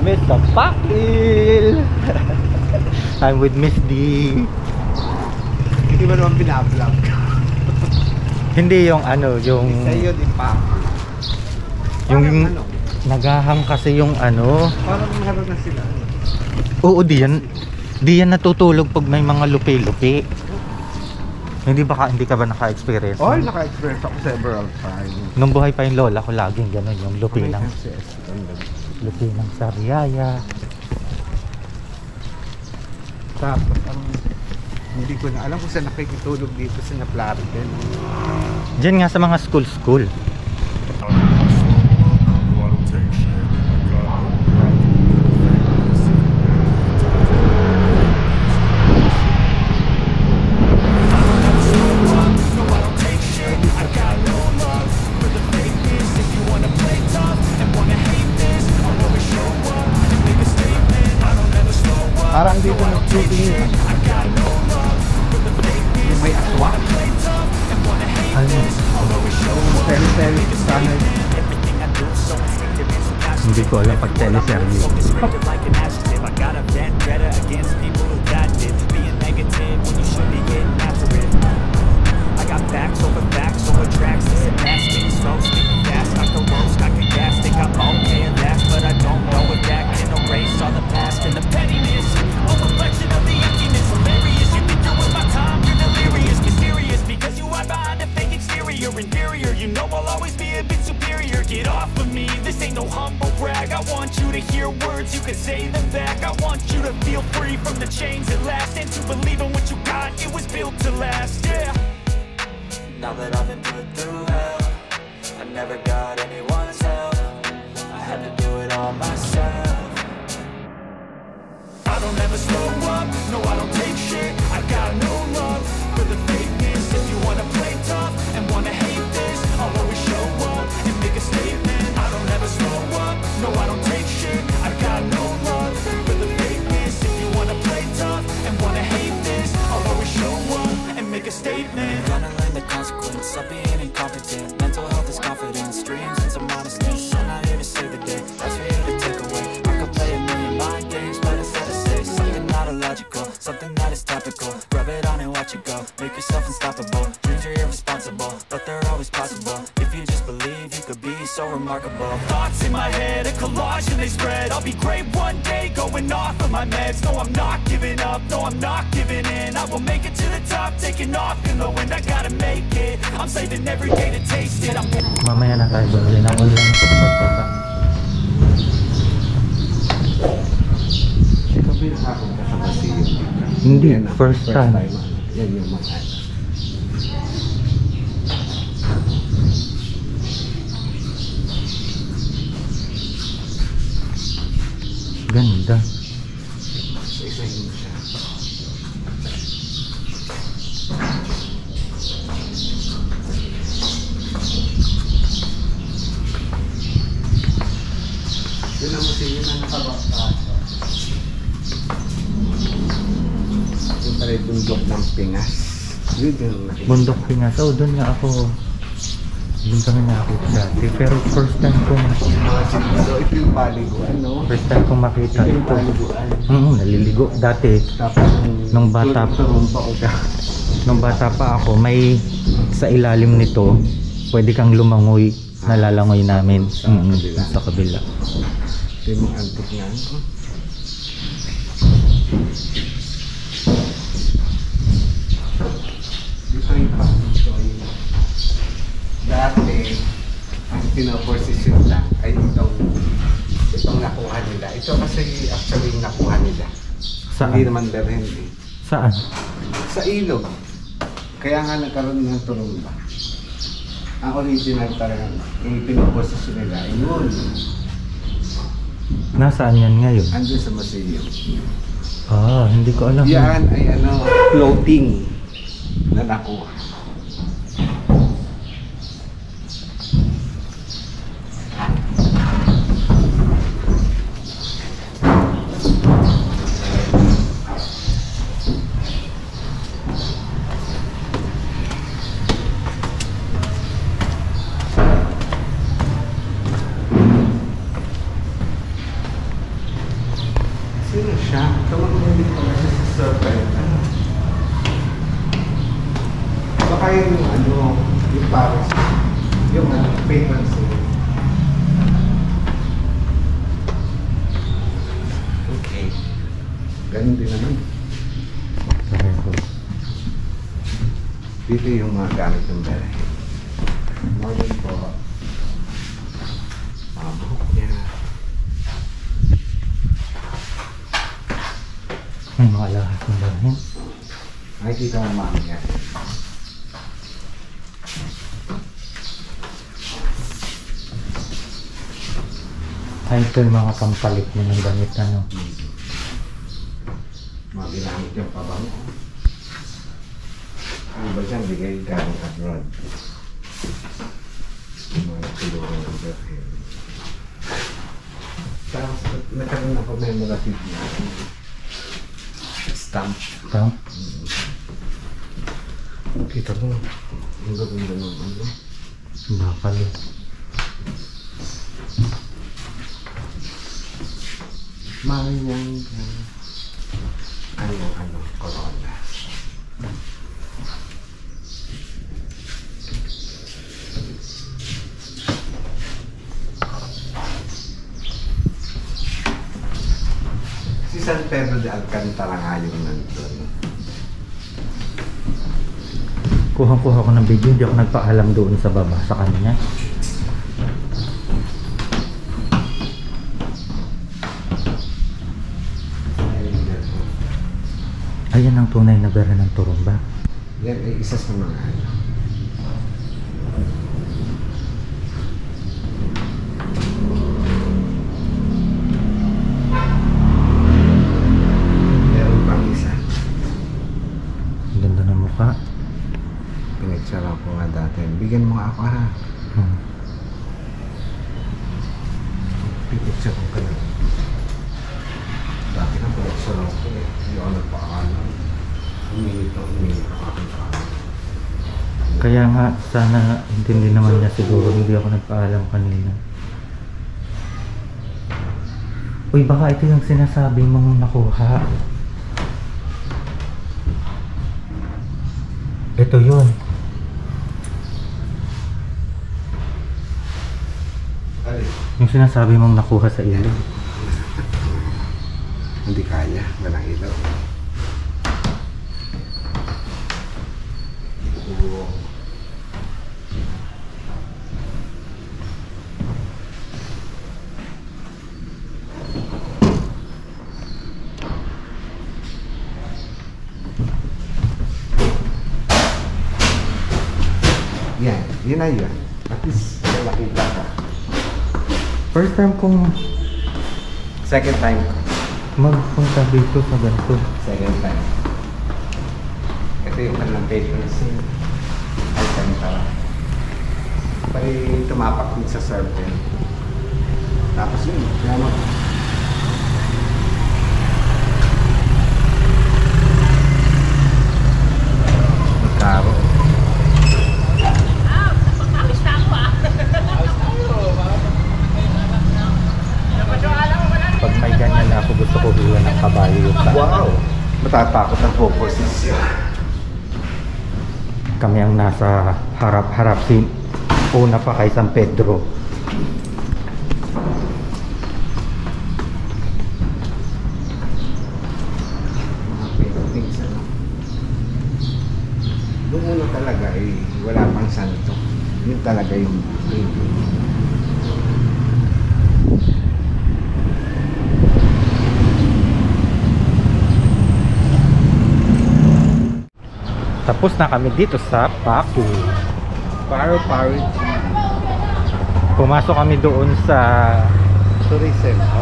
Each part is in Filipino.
kami sa Pakil. I'm with Miss D. Hindi ba naman pinablog? Hindi yung ano, yung... Sa'yo di pa. Yung ano? Naghahang kasi yung ano. Parang meron na sila. Oo, di yan natutulog pag may mga lupi-lupi. Hindi ka ba naka-experience? Oy, naka-experience ako several times. Nung buhay pa yung lola ko, laging gano'n yung lupi ng Sariaya. Tapos hindi ko na alam kung saan nakikitulog dito sa Naplarican. Diyan nga sa mga school. Parang dito nag-shooting yun. Yung may aswa. Ano? Tele-tele sana. Hindi ko alam pag teleserye. Inferior, you know I'll always be a bit superior. Get off of me, this ain't no humble brag. I want you to hear words, you can say them back. I want you to feel free from the chains at last, and to believe in what you got, it was built to last, yeah. Now that I've been put through hell, I never got anyone's help. I had to do it all myself. I don't ever slow up, no I don't take shit. I got no love for the fakeness. If you wanna play tough and wanna hate this, I'll always show up and make a statement. I don't ever slow up, no I don't take shit. I got no love for the fakeness. If you wanna play tough and wanna hate this, I'll always show up and make a statement. Gonna learn the consequence of being incompetent. Mental health is confidence, dreams and some honestness. I'm not here to save the day, that's for you to take away. I could play a million mind games, but instead I say something not illogical, something that is topical. Rub it on and watch it go, make yourself unstoppable. Dreams are irresponsible, but they're always possible. If you just believe, you could be so remarkable. Thoughts in my head, a collage and they spread. I'll be great one day, going off of my meds. No, I'm not giving up, no, I'm not giving in. I will make it to the top, taking off in the wind. I gotta make it, I'm saving every day to taste it. Mamaya na tayo bumili ng ulam sa pagbaba. Ito pinakakong ka sa Basiyo. Hindi, first time. Yan yung mga Ganda. isa-isahin mo siya. Yun ang Basiyo na nakabakta. Yung pala yung bundok ng Pingas. Yun yung Bundok Pingas. Oh, doon nga ako. Doon kami nakakita dati. Pero first time kong ito yung paliguan, no? first time kong makita Ito yung ito. paliguan. Naliligo dati. Tapos Nung bata pa. Nung bata pa ako, may sa ilalim nito, pwede kang lumangoy. Nalalangoy namin. Sa kabila. Ito yung mga antik nga. Dito yung pangito. Dati, ang pinaposisyon lang ay itong nakuha nila. Ito kasi actually yung nakuha nila. Saan? Hindi naman berhen eh. Saan? Sa ilog. Kaya nga nagkaroon ng tulumba. Ang original talaga, yung pinaposisyon nila ay yun. Nasaan yan ngayon? Andun sa museum. Hindi ko alam. Yan ay floating na nakuha. Yung paper sale. Okay. Ganun din naman. Pareho. Dito yung mga gamit ng bahay. Morning po. Mga buhok niya. May mga lahat ng bahay. Makikita mo mami niya. Ay, ito yung mga pampalit mo ng damit, ano. Mga ginamit yung pabango. Ano ba siyang bigay galing abroad? Yung mga tulungan ng bahay. Tapos nagkaroon ako memorative na stamp. Ito. Kita mo, ang gaganda ng ano. Bakal eh. Mayang ano, corona. Si San Pedro de Alcantara nga yung nandun. Kuha-kuha ko ng video, hindi ako nagpaalam doon sa baba sa kanya. Ayan ang tunay na gara ng Turumba. Yan ay isa sa mga ano. Meron pang isa. Ang ganda ng mukha. Pinitsara ko nga dati. Bigyan mo nga ako ha. Pinitsara ko ka na. Dati na pinitsara ko eh. Hindi ako nagpaalam. Uminit ako aking paalam. Kaya nga, sana intindi naman niya siguro, hindi ako nagpaalam kanina. Uy, baka ito yung sinasabi mong nakuha. Ito yun. Alin? Yung sinasabi mong nakuha sa ilog. Hindi kaya. Walang ilaw. Yan. Yun na yun. At least nakita ka. First time kong Second time ko. magpunta dito sa ganito. Second time. Ito yung kanilang paper scene. Ay, kanta. Pari tumapak din sa serpent. Tapos yun, kaya mo. Karo. Pag may ganyan na ako, gusto ko hiwa ng kabayo yung sa Wow! Matatakot ang focus. Kami ang nasa harap-harap, si una pa kay San Pedro. Mga paintings, ano. Doon muna talaga wala pang santo. Yun talaga yung painting. Tapos na kami dito sa Pacu. Paro-paro Pumasok kami doon sa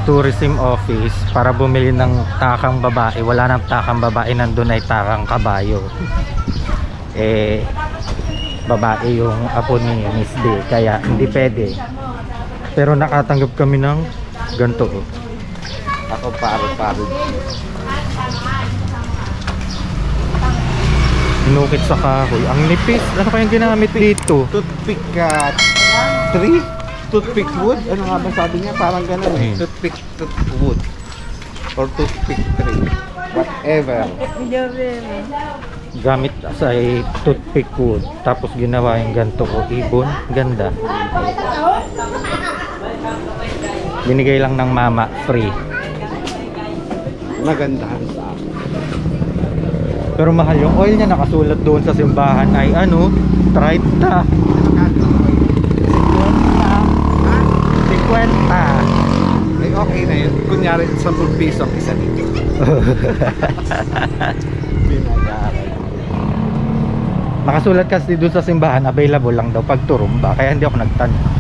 tourism office para bumili ng takang babae. Wala nang takang babae, nandun ay takang kabayo. Babae yung apo ni Miss D, kaya hindi pwede. Pero nakatanggap kami ng ganito. Ako paro-paro. Inukit sa kahoy. Ang nipis. Ano kayang ginamit dito? Toothpick 3? Toothpick wood? Ano nga ba sabi niya? Parang ganun eh. Toothpick wood. Or toothpick 3. Whatever. gamit sa toothpick wood. Tapos ginawa yung ganto ko ibon. Ganda. Binigay lang ng mama, free. Magandahan sa akin. Pero mahal yung oil niya, nakasulat doon sa simbahan ay ano, 30. 50. Ay, okay na yun. Kunyari, 10 piso ang isa dito. Binayaran. Nakasulat kasi doon sa simbahan, available lang daw pag turumba. Kaya hindi ako nagtanong.